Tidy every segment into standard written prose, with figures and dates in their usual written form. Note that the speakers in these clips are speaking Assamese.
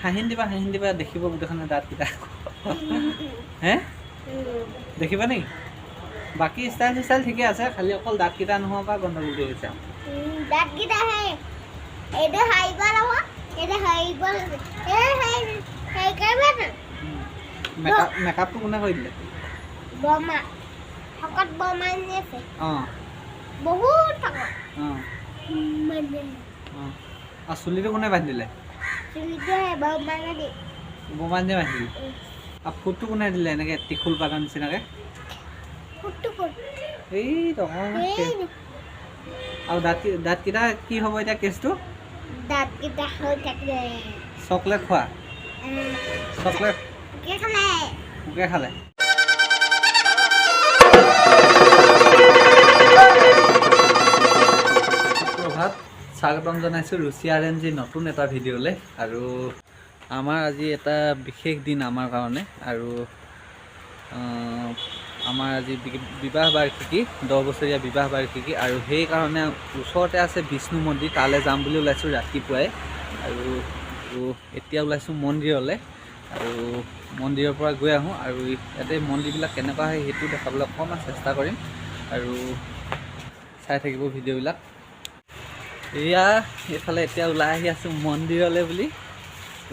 হাঁহি দিবা দেখিব গোটেইখনে দাঁতকেইটা হে দেখিবা নেকি বাকী ষ্টাইল ঠিকে আছে খালি অকল দাঁতকেইটা নোহোৱাৰ পৰা গণ্ডগোল কৰি গৈছে দাঁতকেইটা এইটো হাৰিব নহয় এইটো হাৰিব মেকআপটো কোনে কৰি দিলে বমা শকত বমা আছে অঁ বহুত শকত অঁ অঁ চুলিটো কোনে বান্ধি দিলে বোমা দিয়ে বান্ধি দিলে আৰু ফুটটো কোনে দিলে এনেকৈ ত্ৰিশূল পাতৰ নিচিনাকৈ এই আৰু দাঁতকেইটা কি হ'ব এতিয়া কেছটো দাঁতকেইটা হৈ থাকিলে চকলেট খোৱা চকলেট পোকে খালে প্ৰভাত স্বাগতম জনাইছোঁ ৰুচি আৰএনজি নতুন এটা ভিডিঅ'লৈ আৰু আমাৰ আজি এটা বিশেষ দিন আমাৰ কাৰণে আৰু আমাৰ আজি বিবাহ বাৰ্ষিকী 10 বছৰীয়া বিবাহ বাৰ্ষিকী আৰু সেইকাৰণে ওচৰতে আছে বিষ্ণু মন্দিৰ তালৈ যাম বুলি ওলাইছোঁ ৰাতিপুৱাই আৰু এতিয়া ওলাইছোঁ মন্দিৰলৈ আৰু মন্দিৰৰ পৰা গৈ আহোঁ আৰু ইয়াতে মন্দিৰবিলাক কেনেকুৱা হয় সেইটো দেখাবলৈ অকণমান চেষ্টা কৰিম আৰু চাই থাকিব ভিডিঅ'বিলাক এয়া এইফালে এতিয়া ওলাই আহি আছোঁ মন্দিৰলৈ বুলি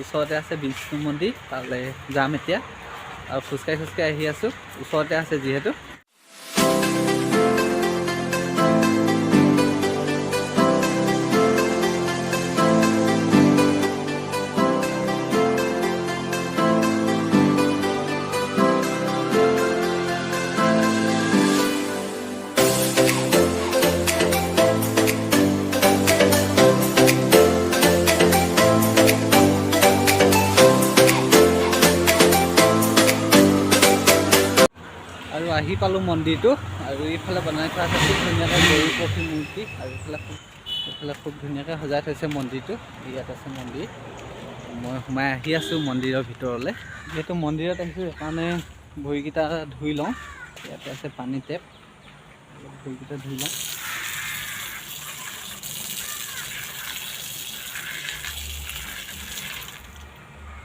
ওচৰতে আছে বিষ্ণু মন্দিৰ তালৈ যাম এতিয়া আৰু খোজকাঢ়ি আহি আছোঁ ওচৰতে আছে যিহেতু আৰু আহি পালোঁ মন্দিৰটো আৰু এইফালে বনাই থোৱা আছে খুব ধুনীয়াকৈ গৰু পক্ষী মূৰ্তি আৰু এইফালে খুব ধুনীয়াকৈ সজাই থৈছে মন্দিৰটো ইয়াত আছে মন্দিৰ মই সোমাই আহি আছোঁ মন্দিৰৰ ভিতৰলৈ যিহেতু মন্দিৰত আহিছোঁ সেইকাৰণে ভৰিকেইটা ধুই লওঁ ইয়াতে আছে পানী টেপ ভৰিকেইটা ধুই লওঁ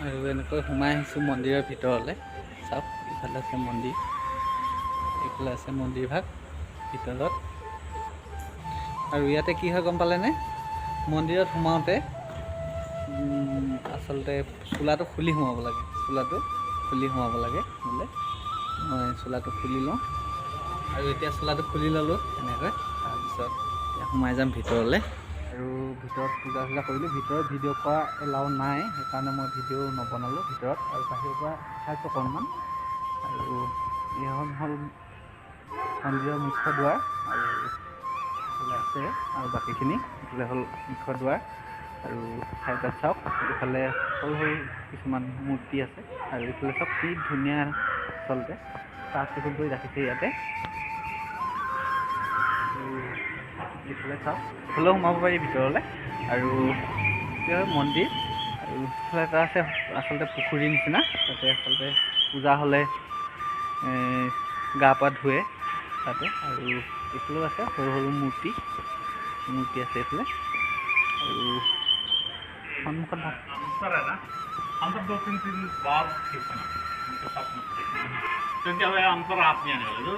আৰু এনেকৈ সোমাই আহিছোঁ মন্দিৰৰ ভিতৰলৈ চাওক ইফালে আছে মন্দিৰ এইফালে আছে মন্দিৰ ভাগ ভিতৰত আৰু ইয়াতে কি হয় গম পালেনে মন্দিৰত সোমাওঁতে আচলতে চোলাটো খুলি সোমাব লাগে বোলে মই চোলাটো খুলি লওঁ আৰু এতিয়া চোলাটো খুলি ল'লোঁ এনেকৈ তাৰপিছত এতিয়া সোমাই যাম ভিতৰলৈ আৰু ভিতৰত পূজা চূজা কৰিলোঁ ভিতৰত ভিডিঅ' কৰা এলাউ নাই সেইকাৰণে মই ভিডিঅ' নবনালোঁ ভিতৰত আৰু বাহিৰৰ পৰা চাইছোঁ অকণমান আৰু এইখন হ'ল মন্দিৰৰ মুখ্য দুৱাৰ আৰু এইফালে আছে আৰু বাকীখিনি এইফালে হ'ল মুখ্য দুৱাৰ আৰু চাইডত চাওক এইফালে সৰু সৰু কিছুমান মূৰ্তি আছে আৰু এইফালে চাওক কি ধুনীয়া আচলতে চাফ চিকুণ কৰি ৰাখিছে ইয়াতে এইফালে চাওক এইফালেও সোমাব পাৰি ভিতৰলৈ আৰু কি হয় মন্দিৰ আৰু এইফালে এটা আছে আচলতে পুখুৰীৰ নিচিনা তাতে আচলতে পূজা হ'লে গা পা ধুৱে তাতে আৰু এইফালেও আছে সৰু সৰু মূৰ্তি আছে এইফালে আৰু সন্মুখত अंतर 2-3 बार क्योंकि अब अंतर आप नहीं आने वाले तो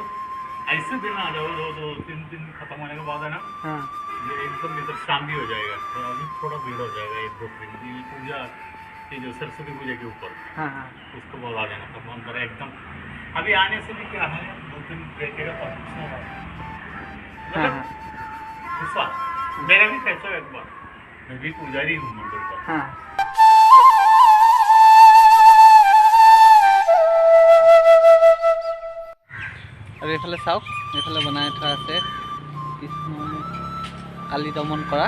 ऐसे दिन आ जाओ 2-3 दिन खत्म होने के बाद है ना हाँ ये एकदम इधर शांति हो जाएगा तो अभी थोड़ा भीड़ हो जाएगा 1-2 दिन पूजा ये जो सरस्वती पूजा के ऊपर हाँ हाँ उसको बाद आ जाना तब अंतर एकदम अभी आने से भी क्या है 2 दिन बैठेगा मतलब मेरा भी कैसा एक बार मैं भी पुजारी हूँ मंदिर का हाँ আৰু এইফালে চাওক এইফালে বনাই থোৱা আছে কৃষ্ণ কালী দমন কৰা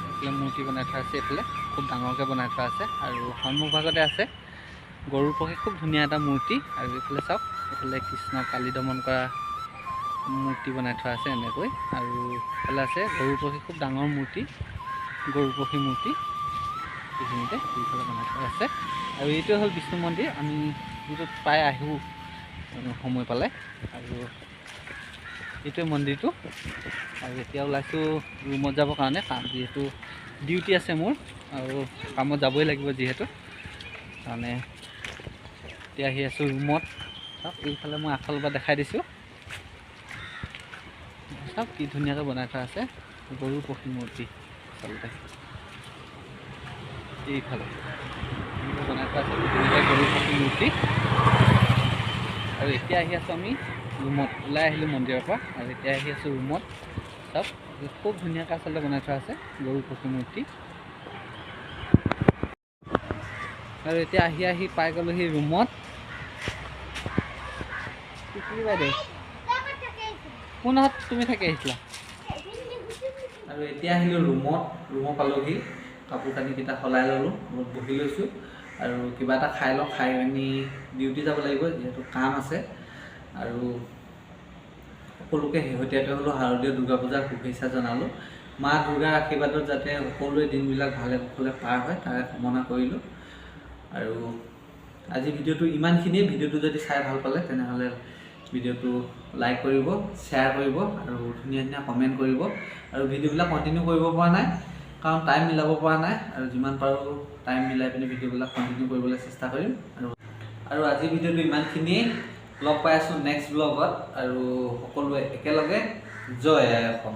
এইফালে মূৰ্তি বনাই থোৱা আছে এইফালে খুব ডাঙৰকৈ বনাই থোৱা আছে আৰু সন্মুখভাগতে আছে গৰুৰ পক্ষী খুব ধুনীয়া এটা মূৰ্তি আৰু এইফালে চাওক এইফালে কৃষ্ণ কালী দমন কৰা মূৰ্তি বনাই থোৱা আছে এনেকৈ আৰু এইফালে আছে গৰুৰ পক্ষী খুব ডাঙৰ মূৰ্তি গৰুৰ পক্ষী মূৰ্তি এইখিনিতে এইফালে বনাই থোৱা আছে আৰু এইটো হ'ল বিষ্ণু মন্দিৰ আমি যিটোত প্ৰায় আহোঁ সময় পালে আৰু এইটোৱে মন্দিৰটো। আৰু এতিয়া ওলাইছোঁ ৰুমত যাবৰ কাৰণে, কাম যিহেতু ডিউটি আছে মোৰ আৰু কামত যাবই লাগিব যিহেতু, কাৰণে এতিয়া আহি আছোঁ ৰুমত। চাওক এইফালে মই আগফালৰ পৰা দেখাই দিছোঁ, চাওক কি ধুনীয়াকৈ বনাই থোৱা আছে গৰুৰ প্ৰতিমূৰ্তি। আচলতে এইফালে বনাই থোৱা আছে ধুনীয়াকৈ গৰুৰ প্ৰতিমূৰ্তি। আৰু এতিয়া আহি আছোঁ আমি ৰুমত, ওলাই আহিলোঁ মন্দিৰৰ পৰা আৰু এতিয়া আহি আছোঁ ৰুমত। চাওক খুব ধুনীয়াকৈ আচলতে বনাই থোৱা আছে গৰুৰ প্ৰতিমূৰ্তি। আৰু এতিয়া আহি পাই গ'লোহি ৰুমত। বাইদেউ কোনত তুমি থাকি আহিছিলা? আৰু এতিয়া আহিলোঁ ৰুমত পালোহি, কাপোৰ কানিকেইটা সলাই ল'লোঁ, ৰুমত বহি লৈছোঁ আৰু কিবা এটা খাই লওঁ, খাই মেলি ডিউটি যাব লাগিব যিহেতু কাম আছে। আৰু সকলোকে শেহতীয়াকৈ হ'লেও শাৰদীয় দুৰ্গা পূজাৰ শুভেচ্ছা জনালোঁ। মা দুৰ্গাৰ আশীৰ্বাদত যাতে সকলোৱে দিনবিলাক ভালে কুশলে পাৰ হয় তাৰে কামনা কৰিলোঁ। আৰু আজি ভিডিঅ'টো ইমানখিনিয়ে। ভিডিঅ'টো যদি চাই ভাল পালে তেনেহ'লে ভিডিঅ'টো লাইক কৰিব, শ্বেয়াৰ কৰিব আৰু ধুনীয়া ধুনীয়া কমেণ্ট কৰিব। আৰু ভিডিঅ'বিলাক কণ্টিনিউ কৰিব পৰা নাই কাৰণ টাইম মিলাব পৰা নাই, আৰু যিমান পাৰোঁ টাইম মিলাই পিনি ভিডিঅ'বিলাক কণ্টিনিউ কৰিবলৈ চেষ্টা কৰিম। আৰু আজিৰ ভিডিঅ'টো ইমানখিনিয়েই। লগ পাই আছোঁ নেক্সট ব্লগত, আৰু সকলোৱে একেলগে জয় আই অসম।